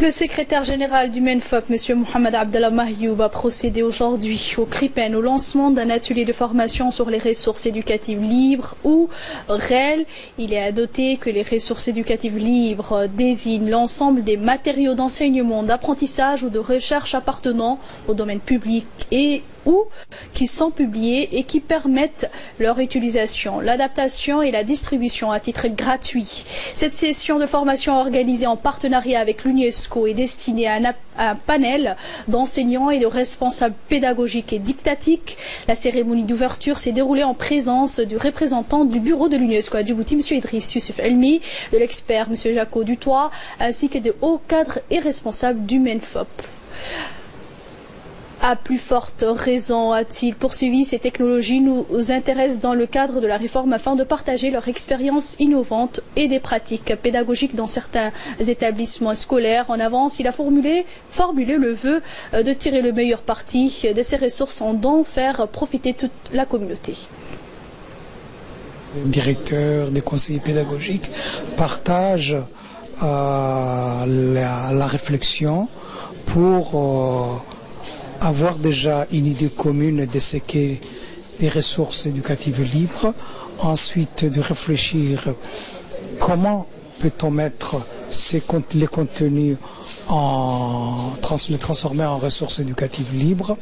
Le secrétaire général du MENFOP, M. Mohamed Abdallah Mahyoub, a procédé aujourd'hui au CRIPEN au lancement d'un atelier de formation sur les ressources éducatives libres ou REL. Il est à noter que les ressources éducatives libres désignent l'ensemble des matériaux d'enseignement, d'apprentissage ou de recherche appartenant au domaine public et ou qui sont publiés et qui permettent leur utilisation, l'adaptation et la distribution à titre gratuit. Cette session de formation organisée en partenariat avec l'UNESCO est destinée à un panel d'enseignants et de responsables pédagogiques et didactiques. La cérémonie d'ouverture s'est déroulée en présence du représentant du bureau de l'UNESCO à Djibouti, M. Idriss Youssouf Elmi, de l'expert M. Jaco Dutoit, ainsi que de hauts cadres et responsables du MENFOP. À plus forte raison, a-t-il poursuivi, ces technologies nous intéressent dans le cadre de la réforme afin de partager leur expérience innovante et des pratiques pédagogiques dans certains établissements scolaires. En avance, il a formulé le vœu de tirer le meilleur parti de ces ressources en d'en faire profiter toute la communauté. Les directeurs, des conseillers pédagogiques partagent la réflexion pour avoir déjà une idée commune de ce qu'est les ressources éducatives libres, ensuite de réfléchir comment peut-on mettre les contenus les transformer en ressources éducatives libres.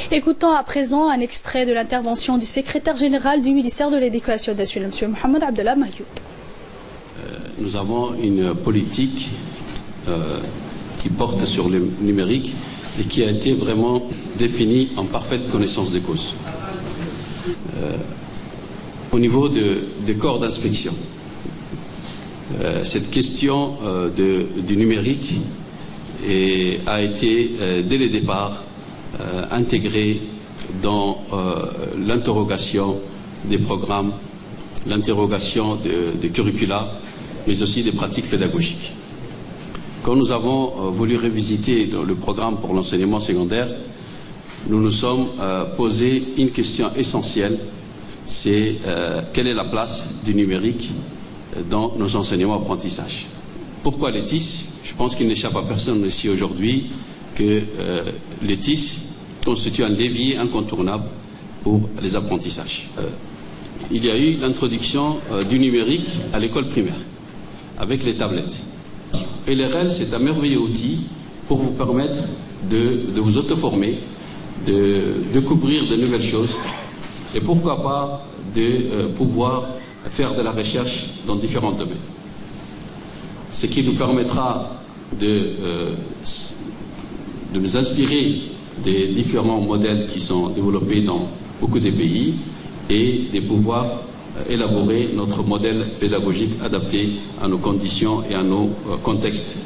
Écoutons à présent un extrait de l'intervention du secrétaire général du ministère de l'Éducation nationale, M. Mohamed Abdallah Mahyoub. Nous avons une politique qui porte sur le numérique et qui a été vraiment définie en parfaite connaissance des causes. Au niveau des corps d'inspection, cette question du numérique a été, dès le départ, intégrée dans l'interrogation des programmes, l'interrogation des curricula, mais aussi des pratiques pédagogiques. Quand nous avons voulu revisiter le programme pour l'enseignement secondaire, nous nous sommes posé une question essentielle, c'est quelle est la place du numérique dans nos enseignements apprentissages. Pourquoi les TIS? Je pense qu'il n'échappe à personne ici aujourd'hui que les TIS constituent un levier incontournable pour les apprentissages. Il y a eu l'introduction du numérique à l'école primaire, avec les tablettes. Et le REL, c'est un merveilleux outil pour vous permettre de vous auto-former, de découvrir de nouvelles choses et pourquoi pas de pouvoir faire de la recherche dans différents domaines. Ce qui nous permettra de nous inspirer des différents modèles qui sont développés dans beaucoup de pays et de pouvoir élaborer notre modèle pédagogique adapté à nos conditions et à nos contextes